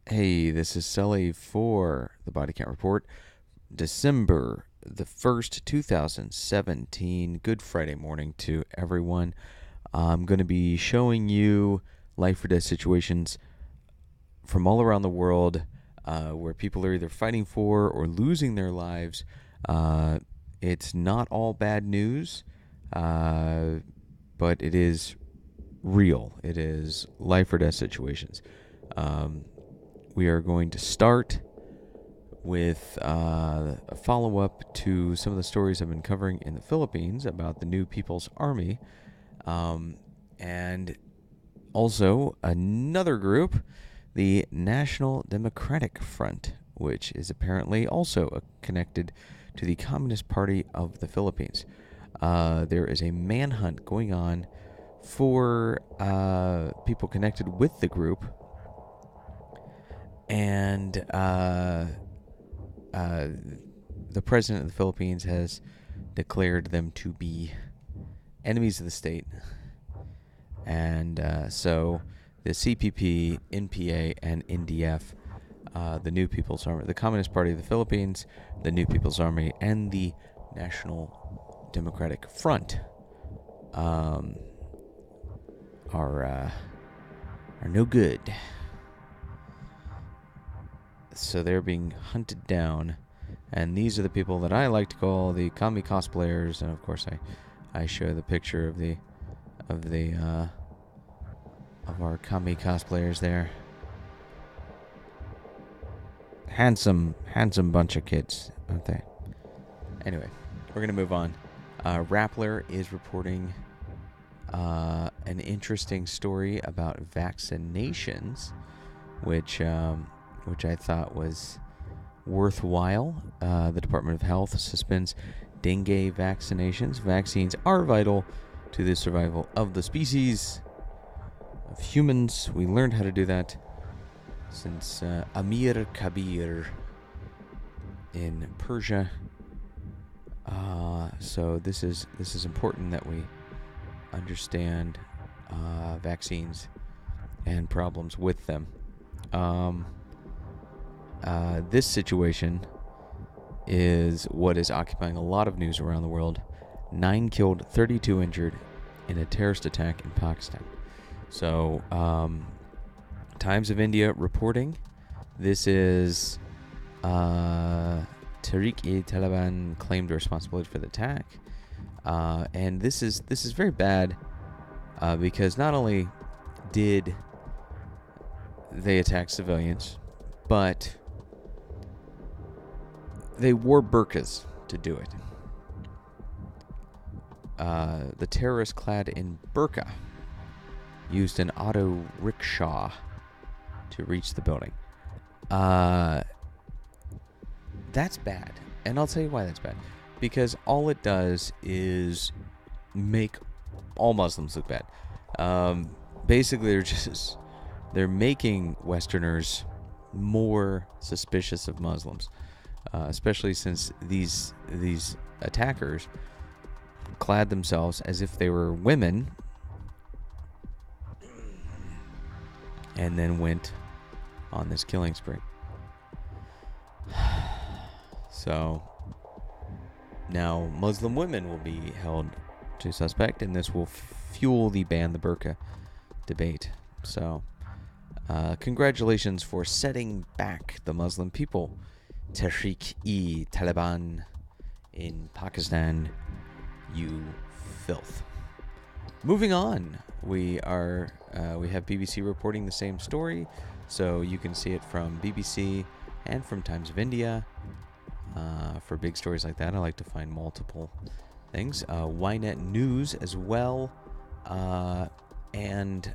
Hey, this is Sully for the Body Count Report, December the 1st, 2017. Good Friday morning to everyone. I'm going to be showing you life or death situations from all around the world where people are either fighting for or losing their lives. It's not all bad news, but it is real. It is life or death situations. We are going to start with a follow-up to some of the stories I've been covering in the Philippines about the new People's Army, and also another group, the National Democratic Front, which is apparently also connected to the Communist Party of the Philippines. There is a manhunt going on for people connected with the group, and the president of the Philippines has declared them to be enemies of the state. And so the CPP, NPA, and NDF, the New People's Army, the Communist Party of the Philippines, the New People's Army, and the National Democratic Front are no good. So they're being hunted down, and these are the people that I like to call the commie cosplayers. And of course, I show the picture of our commie cosplayers there. Handsome bunch of kids, aren't they? Anyway, we're gonna move on. Rappler is reporting an interesting story about vaccinations, which I thought was worthwhile. The Department of Health suspends dengue vaccinations. Vaccines are vital to the survival of the species of humans. We learned how to do that since Amir Kabir in Persia. So this is important that we understand vaccines and problems with them. This situation is what is occupying a lot of news around the world. 9 killed, 32 injured in a terrorist attack in Pakistan. So, Times of India reporting. This is Tariq-e-Taliban claimed responsibility for the attack, and this is very bad because not only did they attack civilians, but they wore burqas to do it. The terrorists clad in burqa used an auto rickshaw to reach the building. That's bad. And I'll tell you why that's bad. Because all it does is make all Muslims look bad. Basically, they're making Westerners more suspicious of Muslims. Especially since these attackers clad themselves as if they were women and then went on this killing spree. So now Muslim women will be held to suspect, and this will fuel the ban the burqa debate. So congratulations for setting back the Muslim people. Tehreek-e-Taliban in Pakistan, you filth. Moving on, we have BBC reporting the same story, so you can see it from BBC and from Times of India. For big stories like that, I like to find multiple things. Ynet News as well, and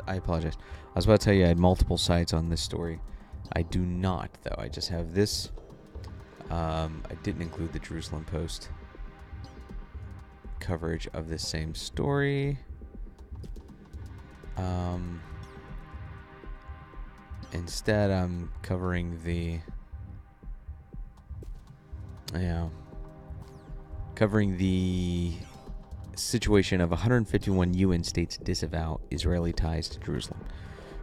I apologize. I was about to tell you I had multiple sites on this story. I do not, though. I just have this. I didn't include the Jerusalem Post coverage of this same story. Instead, I'm covering the situation of 151 UN states disavow Israeli ties to Jerusalem,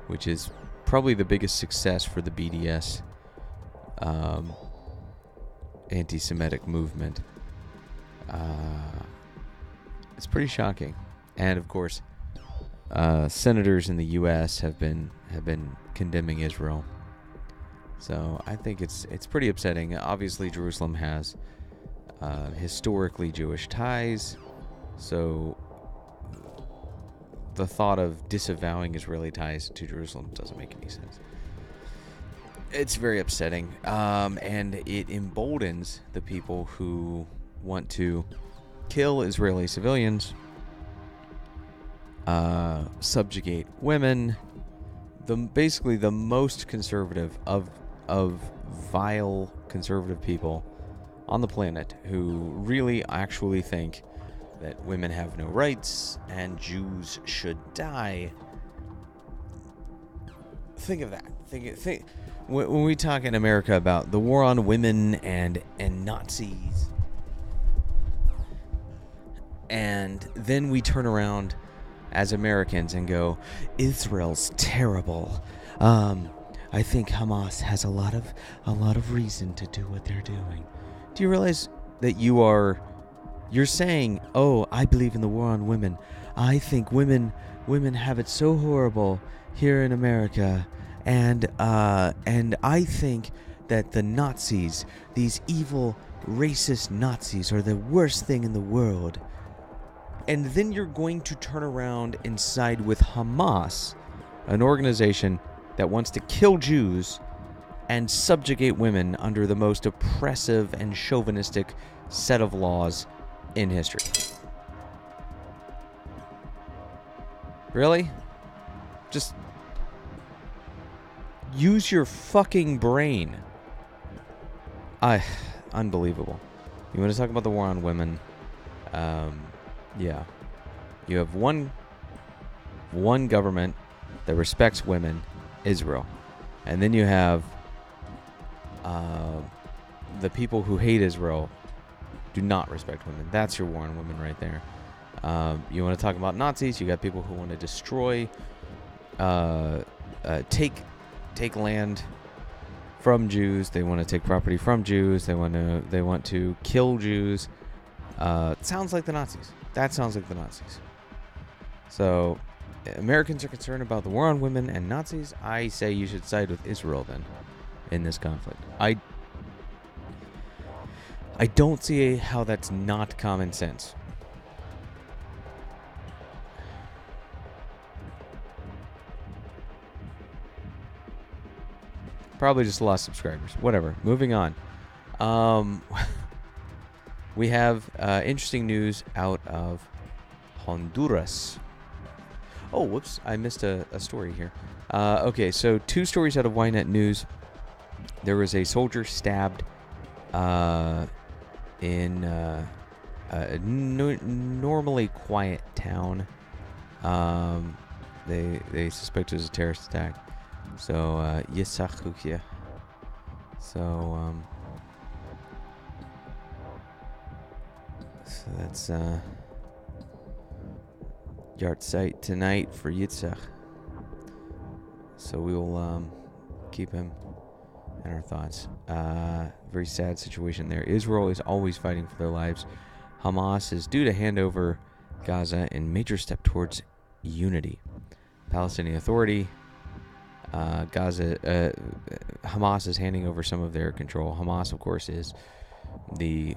which is probably the biggest success for the BDS anti-Semitic movement. It's pretty shocking, and of course, senators in the U.S. have been condemning Israel. So I think it's pretty upsetting. Obviously, Jerusalem has historically Jewish ties, so the thought of disavowing Israeli ties to Jerusalem doesn't make any sense. It's very upsetting, and it emboldens the people who want to kill Israeli civilians, subjugate women, basically the most conservative of vile conservative people on the planet, who really actually think that women have no rights and Jews should die. Think of that. Think. When we talk in America about the war on women and Nazis, and then we turn around as Americans and go, Israel's terrible. I think Hamas has a lot of reason to do what they're doing. Do you realize that you're saying, oh, I believe in the war on women. I think women have it so horrible here in America, and I think that the Nazis, these evil racist Nazis, are the worst thing in the world. And then you're going to turn around and side with Hamas, an organization that wants to kill Jews and subjugate women under the most oppressive and chauvinistic set of laws in history. Really? Just use your fucking brain. Unbelievable. You want to talk about the war on women? Yeah. You have one government that respects women, Israel. And then you have the people who hate Israel do not respect women. That's your war on women right there. You want to talk about Nazis? You got people who want to destroy, take land from Jews. They want to take property from Jews. They want to kill Jews. Sounds like the Nazis. That sounds like the Nazis. So, Americans are concerned about the war on women and Nazis. I say you should side with Israel then in this conflict. I don't see how that's not common sense. Probably just lost subscribers. Whatever. Moving on. We have interesting news out of Honduras. Oh, whoops. I missed a story here. Okay, so 2 stories out of Ynet News. There was a soldier stabbed in a normally quiet town. They suspect it was a terrorist attack. So, Yisachukia. So that's yard site tonight for Yitzhak. So we will keep him in our thoughts. Very sad situation there. Israel is always fighting for their lives. Hamas is due to hand over Gaza in major step towards unity. Palestinian Authority, Gaza, Hamas is handing over some of their control. Hamas, of course, is the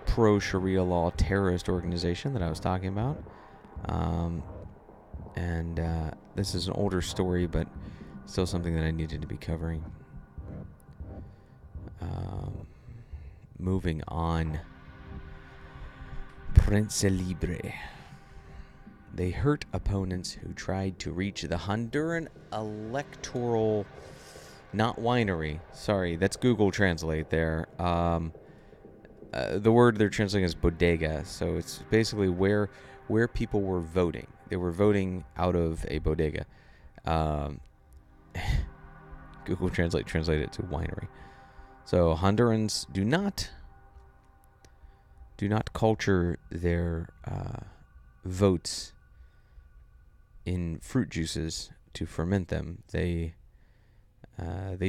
pro-Sharia law terrorist organization that I was talking about. And this is an older story, but still something that I needed to be covering. Moving on. Prensa Libre. They hurt opponents who tried to reach the Honduran electoral, not winery. Sorry, that's Google Translate there. The word they're translating is bodega, so it's basically where people were voting. They were voting out of a bodega. Google Translate translated it to winery. So Hondurans do not do not culture their votes in fruit juices to ferment them. They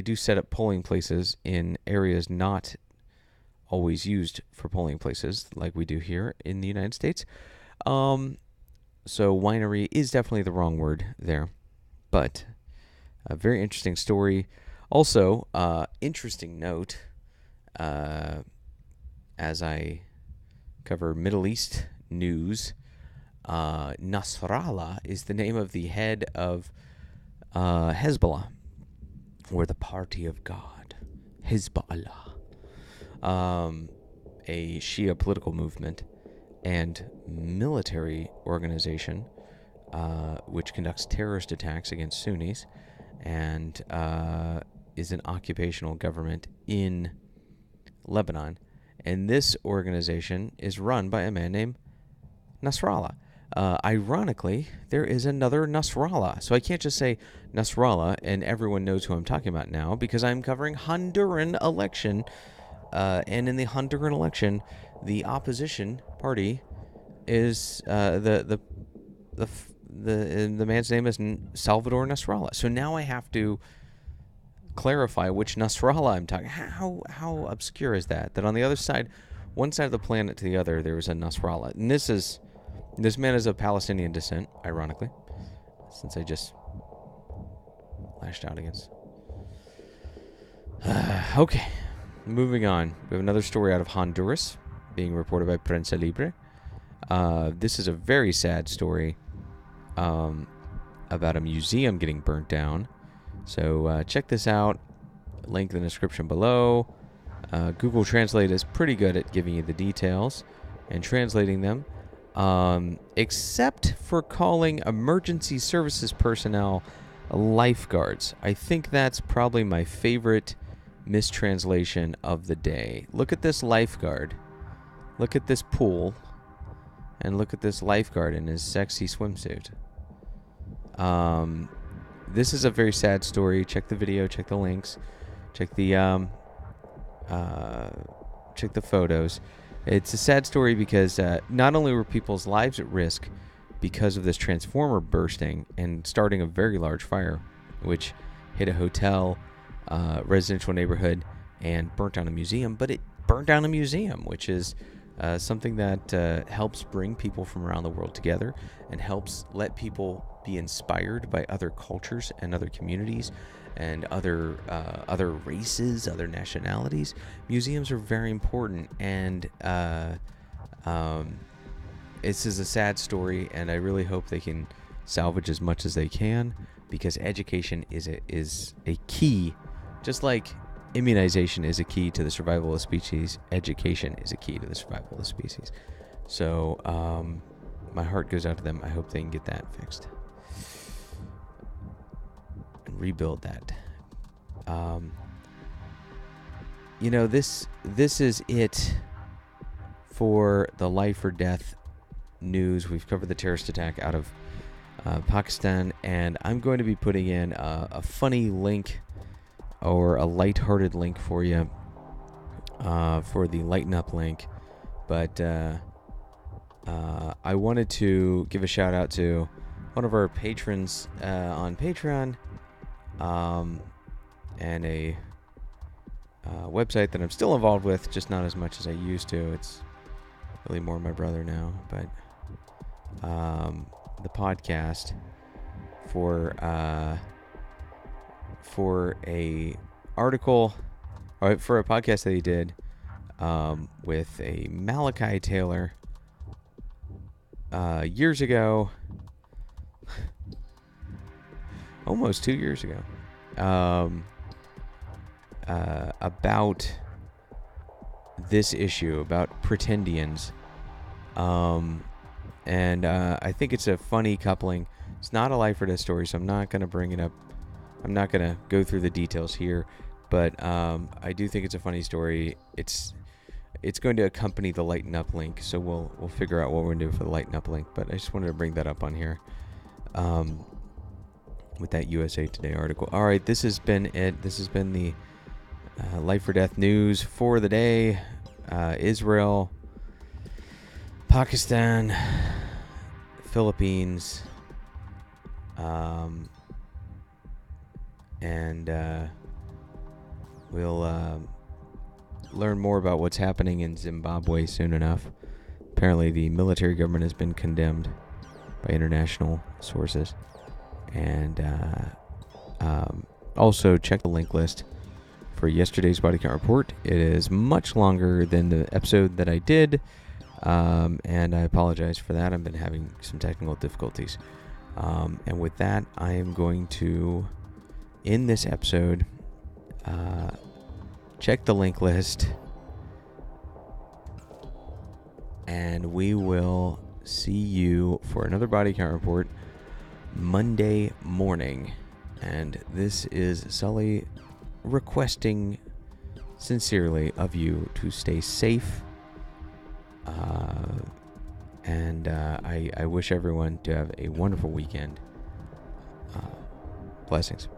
do set up polling places in areas not always used for polling places, like we do here in the United States. So winery is definitely the wrong word there, but a very interesting story. Also, interesting note, as I cover Middle East news, Nasrallah is the name of the head of Hezbollah, or the Party of God, Hezbollah, a Shia political movement and military organization which conducts terrorist attacks against Sunnis and is an occupational government in Lebanon. And this organization is run by a man named Nasrallah. Ironically, there is another Nasrallah. So I can't just say Nasrallah and everyone knows who I'm talking about now, because I'm covering Honduran election. And in the Honduran election, the opposition party is the man's name is Salvador Nasrallah. So now I have to clarify which Nasrallah I'm talking. How obscure is that? That on the other side, one side of the planet to the other, there is a Nasrallah. And this man is of Palestinian descent, ironically, since I just lashed out against. Okay, moving on. We have another story out of Honduras being reported by Prensa Libre. This is a very sad story about a museum getting burnt down. So check this out. Link in the description below. Google Translate is pretty good at giving you the details and translating them, except for calling emergency services personnel lifeguards. I think that's probably my favorite mistranslation of the day. Look at this lifeguard. Look at this pool. And look at this lifeguard in his sexy swimsuit. This is a very sad story. Check the video, check the links, check the photos. It's a sad story because not only were people's lives at risk because of this transformer bursting and starting a very large fire, which hit a hotel, residential neighborhood, and burnt down a museum, but it burnt down a museum, which is something that helps bring people from around the world together and helps let people be inspired by other cultures and other communities and other races, other nationalities. Museums are very important, and this is a sad story, and I really hope they can salvage as much as they can, because education is a key, just like immunization is a key to the survival of the species. Education is a key to the survival of the species. So my heart goes out to them. I hope they can get that fixed and rebuild that. This is it for the life or death news. We've covered the terrorist attack out of Pakistan, and I'm going to be putting in a funny link or a lighthearted link for you for the Lighten Up link. But I wanted to give a shout out to one of our patrons on Patreon, and a website that I'm still involved with, just not as much as I used to. It's really more my brother now, but the podcast for a article, or for a podcast that he did with a Malachi Taylor years ago, almost 2 years ago, about this issue, about pretendians. And I think it's a funny coupling. It's not a life or death story, so I'm not going to bring it up. I'm not going to go through the details here, but I do think it's a funny story. It's going to accompany the Lighten Up link, so we'll figure out what we're going to do for the Lighten Up link, but I just wanted to bring that up on here with that USA Today article. All right, this has been it. This has been the life or death news for the day. Israel Pakistan, Philippines, and we'll learn more about what's happening in Zimbabwe soon enough. Apparently, the military government has been condemned by international sources. And also check the link list for yesterday's body count report. It is much longer than the episode that I did, and I apologize for that. I've been having some technical difficulties. And with that, I am going to end this episode. Check the link list, and we will see you for another body count report Monday morning. And this is Sully requesting sincerely of you to stay safe. And I wish everyone to have a wonderful weekend. Blessings.